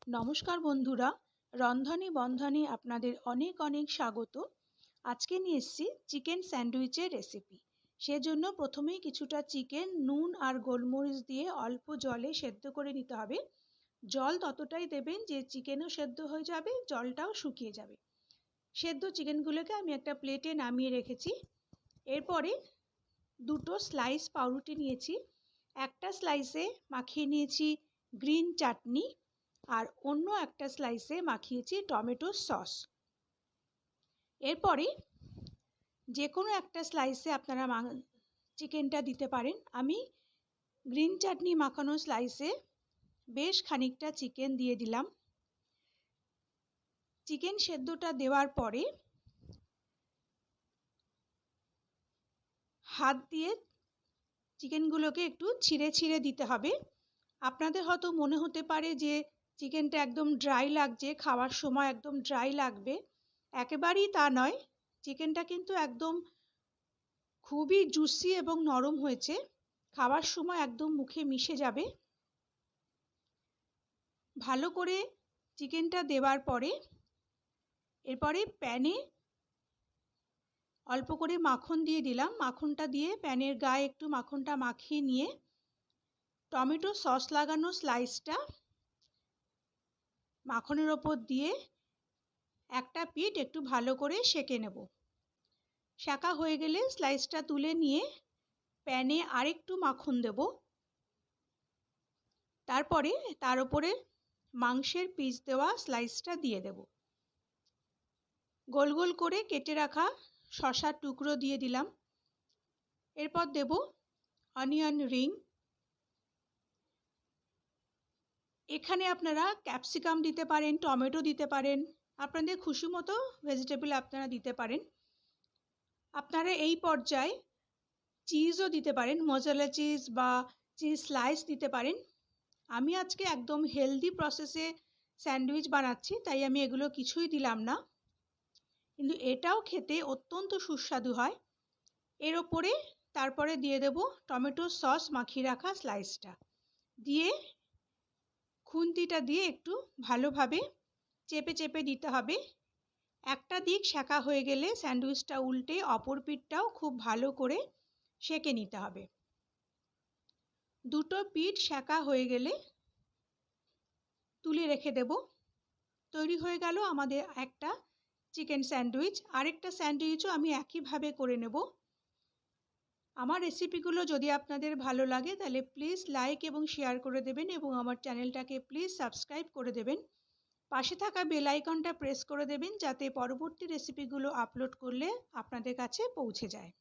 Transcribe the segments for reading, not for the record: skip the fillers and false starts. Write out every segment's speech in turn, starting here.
নমস্কার বন্ধুরা, রন্ধনে বন্ধনে আপনাদের অনেক অনেক স্বাগত। আজকে নিয়ে এসেছি চিকেন স্যান্ডউইচের রেসিপি। সেজন্য প্রথমেই কিছুটা চিকেন নুন আর গোলমরিচ দিয়ে অল্প জলে সেদ্ধ করে নিতে হবে। জল ততটাই দেবেন যে চিকেনও সেদ্ধ হয়ে যাবে, জলটাও শুকিয়ে যাবে। সেদ্ধ চিকেনগুলোকে আমি একটা প্লেটে নামিয়ে রেখেছি। এরপরে দুটো স্লাইস পাউরুটি নিয়েছি। একটা স্লাইসে মাখিয়ে নিয়েছি গ্রিন চাটনি, আর অন্য একটা স্লাইসে মাখিয়েছি টমেটো সস। এরপরে যে কোনো একটা স্লাইসে আপনারা চিকেনটা দিতে পারেন। আমি গ্রিন চাটনি মাখানো স্লাইসে বেশ খানিকটা চিকেন দিয়ে দিলাম। চিকেন সেদ্ধটা দেওয়ার পরে হাত দিয়ে চিকেনগুলোকে একটু ছিঁড়ে ছিঁড়ে দিতে হবে। আপনাদের হয়তো মনে হতে পারে যে চিকেনটা একদম ড্রাই লাগছে, খাওয়ার সময় একদম ড্রাই লাগবে। একেবারেই তা নয়, চিকেনটা কিন্তু একদম খুবই জুসি এবং নরম হয়েছে। খাওয়ার সময় একদম মুখে মিশে যাবে। ভালো করে চিকেনটা দেওয়ার পরে এরপরে প্যানে অল্প করে মাখন দিয়ে দিলাম। মাখনটা দিয়ে প্যানের গায়ে একটু মাখনটা মাখিয়ে নিয়ে টমেটো সস লাগানো স্লাইসটা মাখনের ওপর দিয়ে একটা পিঠ একটু ভালো করে সেঁকে নেব। সেঁকা হয়ে গেলে স্লাইসটা তুলে নিয়ে প্যানে আরেকটু মাখন দেব। তারপরে তার উপরে মাংসের পিস দেওয়া স্লাইসটা দিয়ে দেব। গোল গোল করে কেটে রাখা শসার টুকরো দিয়ে দিলাম। এরপর দেব অনিয়ন রিং। এখানে আপনারা ক্যাপসিকাম দিতে পারেন, টমেটো দিতে পারেন, আপনাদের খুশি মতো ভেজিটেবল আপনারা দিতে পারেন। আপনারা এই পর্যায়ে চিজও দিতে পারেন, মজারেলা চিজ বা চিজ স্লাইস দিতে পারেন। আমি আজকে একদম হেলদি প্রসেসে স্যান্ডউইচ বানাচ্ছি, তাই আমি এগুলো কিছুই দিলাম না, কিন্তু এটাও খেতে অত্যন্ত সুস্বাদু হয়। এর ওপরে তারপরে দিয়ে দেব টমেটো সস মাখিয়ে রাখা স্লাইসটা দিয়ে খুন্তিটা দিয়ে একটু ভালোভাবে চেপে চেপে দিতে হবে। একটা দিক সেঁকা হয়ে গেলে স্যান্ডউইচটা উল্টে অপর পিঠটাও খুব ভালো করে সেঁকে নিতে হবে। দুটো পিঠ সেঁকা হয়ে গেলে তুলে রেখে দেব। তৈরি হয়ে গেল আমাদের একটা চিকেন স্যান্ডউইচ। আরেকটা স্যান্ডউইচও আমি একইভাবে করে নেব। আমার রেসিপিগুলো যদি আপনাদের ভালো লাগে তাহলে প্লিজ লাইক এবং শেয়ার করে দেবেন এবং আমার চ্যানেলটাকে প্লিজ সাবস্ক্রাইব করে দেবেন। পাশে থাকা বেল আইকনটা প্রেস করে দেবেন যাতে পরবর্তী রেসিপিগুলো আপলোড করলে আপনাদের কাছে পৌঁছে যায়।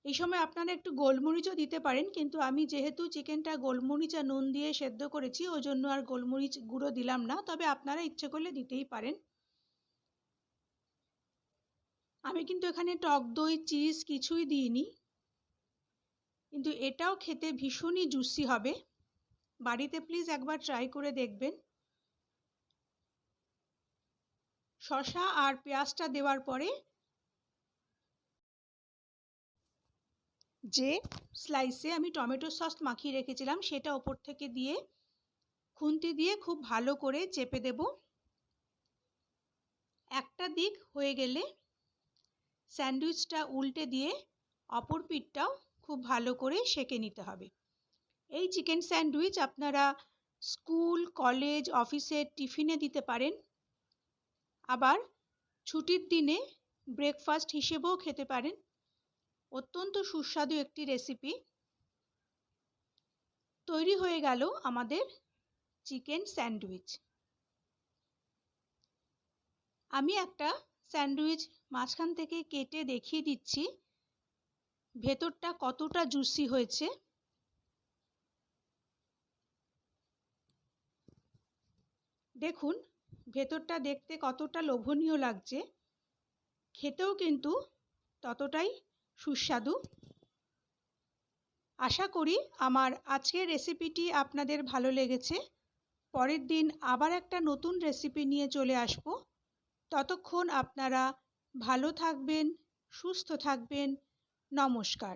এই সময় আপনারা একটু গোলমরিচও দিতে পারেন, কিন্তু আমি যেহেতু চিকেনটা গোলমরিচ আর নুন দিয়ে সেদ্ধ করেছি ওই জন্য আর গোলমরিচ গুঁড়ো দিলাম না, তবে আপনারা ইচ্ছে করলে দিতেই পারেন। আমি কিন্তু এখানে টক দই চিজ কিছুই দিইনি, কিন্তু এটাও খেতে ভীষণই জুসি হবে। বাড়িতে প্লিজ একবার ট্রাই করে দেখবেন। শসা আর পেঁয়াজটা দেওয়ার পরে যে স্লাইসে আমি টমেটো সস মাখিয়ে রেখেছিলাম সেটা ওপর থেকে দিয়ে খুন্তি দিয়ে খুব ভালো করে চেপে দেব। একটা দিক হয়ে গেলে স্যান্ডউইচটা উল্টে দিয়ে অপর পিঠটাও খুব ভালো করে সেঁকে নিতে হবে। এই চিকেন স্যান্ডউইচ আপনারা স্কুল, কলেজ, অফিসের টিফিনে দিতে পারেন। আবার ছুটির দিনে ব্রেকফাস্ট হিসেবেও খেতে পারেন। অত্যন্ত সুস্বাদু একটি রেসিপি। তৈরি হয়ে গেল আমাদের চিকেন স্যান্ডউইচ। আমি একটা স্যান্ডউইচ মাঝখান থেকে কেটে দেখিয়ে দিচ্ছি ভেতরটা কতটা জুসি হয়েছে। দেখুন ভেতরটা দেখতে কতটা লোভনীয় লাগছে, খেতেও কিন্তু ততটাই সুস্বাদু। আশা করি আমার আজকের রেসিপিটি আপনাদের ভালো লেগেছে। পরের দিন আবার একটা নতুন রেসিপি নিয়ে চলে আসব। ততক্ষণ আপনারা ভালো থাকবেন, সুস্থ থাকবেন। নমস্কার।